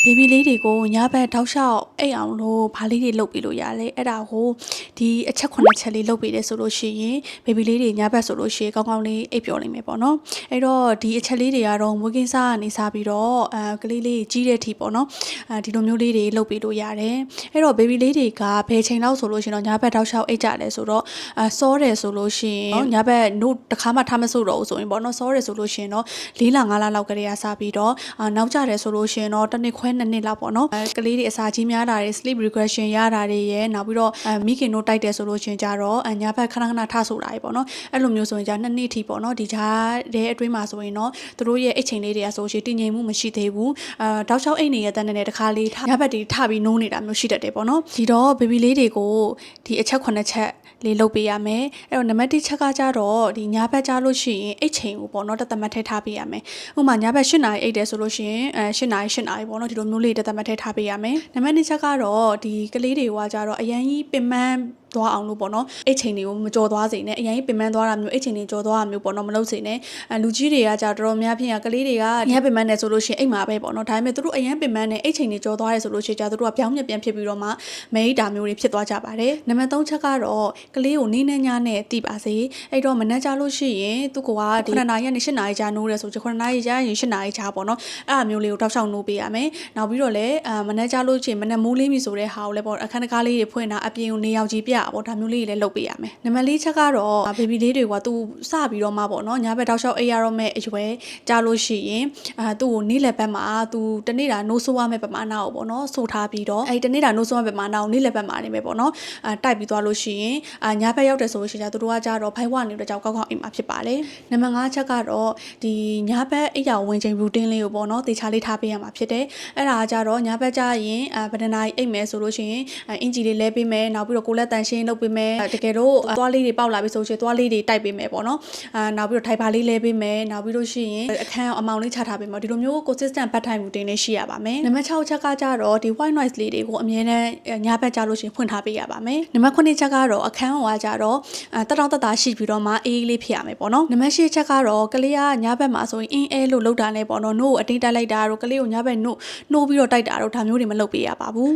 ဘေဘီလေးတွေကိုညဘက်တောက်လျှောက်အိတ်အောင်လို့ဘာလေးတွေလုပ်ပေးလို့ရလဲအဲ့ဒါကိုဒီအချက်9ချက်လေးလုပ်ပေးတယ်ဆိုလို့ရှိရင်ဘေဘီလေးတွေညဘက်ဆိုလို့ရှိရင်ကောင်းကောင်းလေးအိပ်ပျော်နိုင်မယ်ပေါ့နော်အဲ့တော့ဒီအချက်လေးတွေကတော့မွေးကင်းစားကနေစားပြီးတော့ကလေးလေးကြီးတဲ့အထိပေါ့နော်ဒီလိုမျိုးလေးတွေလုပ်ပေးလို့ရတယ်အဲ့တော့ဘေဘီလေးတွေကဘယ်ချိန်လောက်ဆိုလို့ရှိရင်တော့ညဘက်တောက်လျှောက်အိတ်ကြတယ်ဆိုတော့စောတယ်ဆိုလို့ရှိရင်ညဘက်နို့တစ်ခါမှထားမစို့တော့ဘူးဆိုရင်ပေါ့နော်စောတယ်ဆိုလို့ရှိရင်တော့4လ5လလောက်ကလေးကစားပြီးတော့နောက်ကြတယ်ဆိုလို့ရှိရင်တော့တစ်နှစ်ခွဲ2နှစ်လောက်ပေါ့နော်ကလေးတွေအစာကြီးများတာတွေ sleep regression ရတာတွေရဲ့နောက်ပြီးတော့မိခင်တို့တိုက်တယ်ဆိုလို့ရှင်ကြတော့ညဘက်ခဏခဏထဆိုတာတွေပေါ့နော်အဲ့လိုမျိုးဆိုရင်じゃ2နှစ်ထိပေါ့နော်ဒီဂျားတဲ့အတွင်းမှာဆိုရင်တော့သူတို့ရဲ့အိတ်ချိန်လေးတွေကဆိုရှင်တည်ငြိမ်မှုမရှိသေးဘူးတောက်လျှောက်အိတ်နေတဲ့တန်းနဲ့တခါလေးညဘက်တွေထပြီးနိုးနေတာမျိုးရှိတတ်တယ်ပေါ့နော်ဒီတော့ဘေဘီလေးတွေကိုဒီအချက်9ချက်လေးလုပ်ပေးရမယ်အဲ့တော့နံပါတ်1ချက်ကကြတော့ဒီညဘက်ကြလို့ရှိရင်အိတ်ချိန်ကိုပေါ့နော်တသက်မထည့်ထားပေးရမယ်ဥပမာညဘက်8နာရီအိတ်တယ်ဆိုလို့ရှိရင်8နာရီပေါ့နော်ဒီလိုမျိုးလေးတသက်မထည့်ထားပေးရမယ်နံပါတ်2ချက်ကတော့ဒီကလေးတွေကကြတော့အရင်ကြီးပင်ပန်းသွားအောင်လို့ပေါ့နော်အိတ်ချိန်တွေကိုမကြော်သွားစေနဲ့အရင်ပင်ပန်းသွားတာမျိုးအိတ်ချိန်တွေကြော်သွားတာမျိုးပေါ့နော်မလုပ်စေနဲ့လူကြီးတွေကကြတော်တော်များများကလေးတွေကညပင်ပန်းနေဆိုလို့ရှိရင်အိတ်မှာပဲပေါ့နော်ဒါပေမဲ့သူတို့အရင်ပင်ပန်းနေအိတ်ချိန်တွေကြော်သွားရဲဆိုလို့ရှိရင်ကြသူတို့ကပြောင်းပြန်ဖြစ်ပြီးတော့မှမဲအိတ်တာမျိုးတွေဖြစ်သွားကြပါတယ်နံပါတ်3ချက်ကတော့ကလေးကိုနေနဲ့ညနဲ့တိပါစေအဲ့တော့မနှက်ကြလို့ရှိရင်သူကဒီ9နာရီနဲ့10နာရီကြာနိုးရဲဆို9နာရီကြာရင်10နာရီကြာပေါ့နော်အဲ့အမျိုးလေးကိုတောက်လျှောက်နိုးပေးရမယ်နောက်ပြီးတော့လည်းမနှက်ကြလို့ရှိရင်မနှက်မိုးလေးပြီဆိုတဲ့ဟာကိုလည်းပေါ့အခန်းတကားလေးတွေဖွင့်တာအပြင်ကိုနေရောက်ကြီးပြပေါ့ဒါမျိုးလေးတွေလည်းလုပ်ပေးရမယ်နံပါတ်4ချက်ကတော့ဘေဘီလေးတွေကသူစပြီးတော့မှပေါ့နော်ညဘက်တောက်လျှောက်အိပ်ရတော့မဲ့အရွယ်ကြာလို့ရှိရင်သူ့ကိုနေ့လယ်ဘက်မှာသူတနေ့တာနိုးဆိုးရမဲ့ပမာဏကိုပေါ့နော်ဆိုထားပြီးတော့အဲ့တနေ့တာနိုးဆိုးရမဲ့ပမာဏကိုနေ့လယ်ဘက်မှာနေမယ်ပေါ့နော်တိုက်ပြီးသွားလို့ရှိရင်ညဘက်ရောက်တယ်ဆိုလို့ရှိရင်သူတို့ကကြတော့ဖိုင်ဝနေတဲ့ကြောက်ကောက်ကောက်အိမ်မှာဖြစ်ပါတယ်နံပါတ်5ချက်ကတော့ဒီညဘက်အိပ်ရဝင်ချိန် routine လေးကိုပေါ့နော်တေချာလေးထားပေးရမှာဖြစ်တယ်အဲ့ဒါကကြတော့ညဘက်ကြရင်ဗဒနာအိပ်မယ်ဆိုလို့ရှိရင်အင်ဂျီလေးလဲပေးမယ်နောက်ပြီးတော့ကိုလက်တန်ရှင်းလုပ်ပေးမယ်တကယ်တော့သွားလေးတွေပေါက်လာပြီဆိုရင်သွားလေးတွေတိုက်ပေးမယ်ပေါ့နော်နောက်ပြီးတော့ထိုင်ပါလေးလဲပေးမယ်နောက်ပြီးလို့ရှိရင်အခန်းအမောင်လေးချထားပေးမယ်ဒီလိုမျိုး consistent bedtime routine လေးရှိရပါမယ်နံပါတ်6ချက်ကကြတော့ဒီ white noise လေးတွေကိုအမြဲတမ်းညဘက်ကြလို့ရှိရင်ဖွင့်ထားပေးရပါမယ်နံပါတ်9ချက်ကတော့အခန်းဟောကကြတော့တက်တောင့်တက်တာရှိပြီးတော့မှအေးလေးဖြစ်ရမယ်ပေါ့နော်နံပါတ်10ချက်ကတော့ကလေးကညဘက်မှာဆိုရင်အင်းအဲလို့လောက်တာလဲပေါ့နော်နို့ကိုအတင်းတိုက်လိုက်တာတို့ကလေးကိုညဘက်နို့ပြီးတော့တိုက်တာတို့ဒါမျိုးတွေမလုပ်ပေးရပါဘူး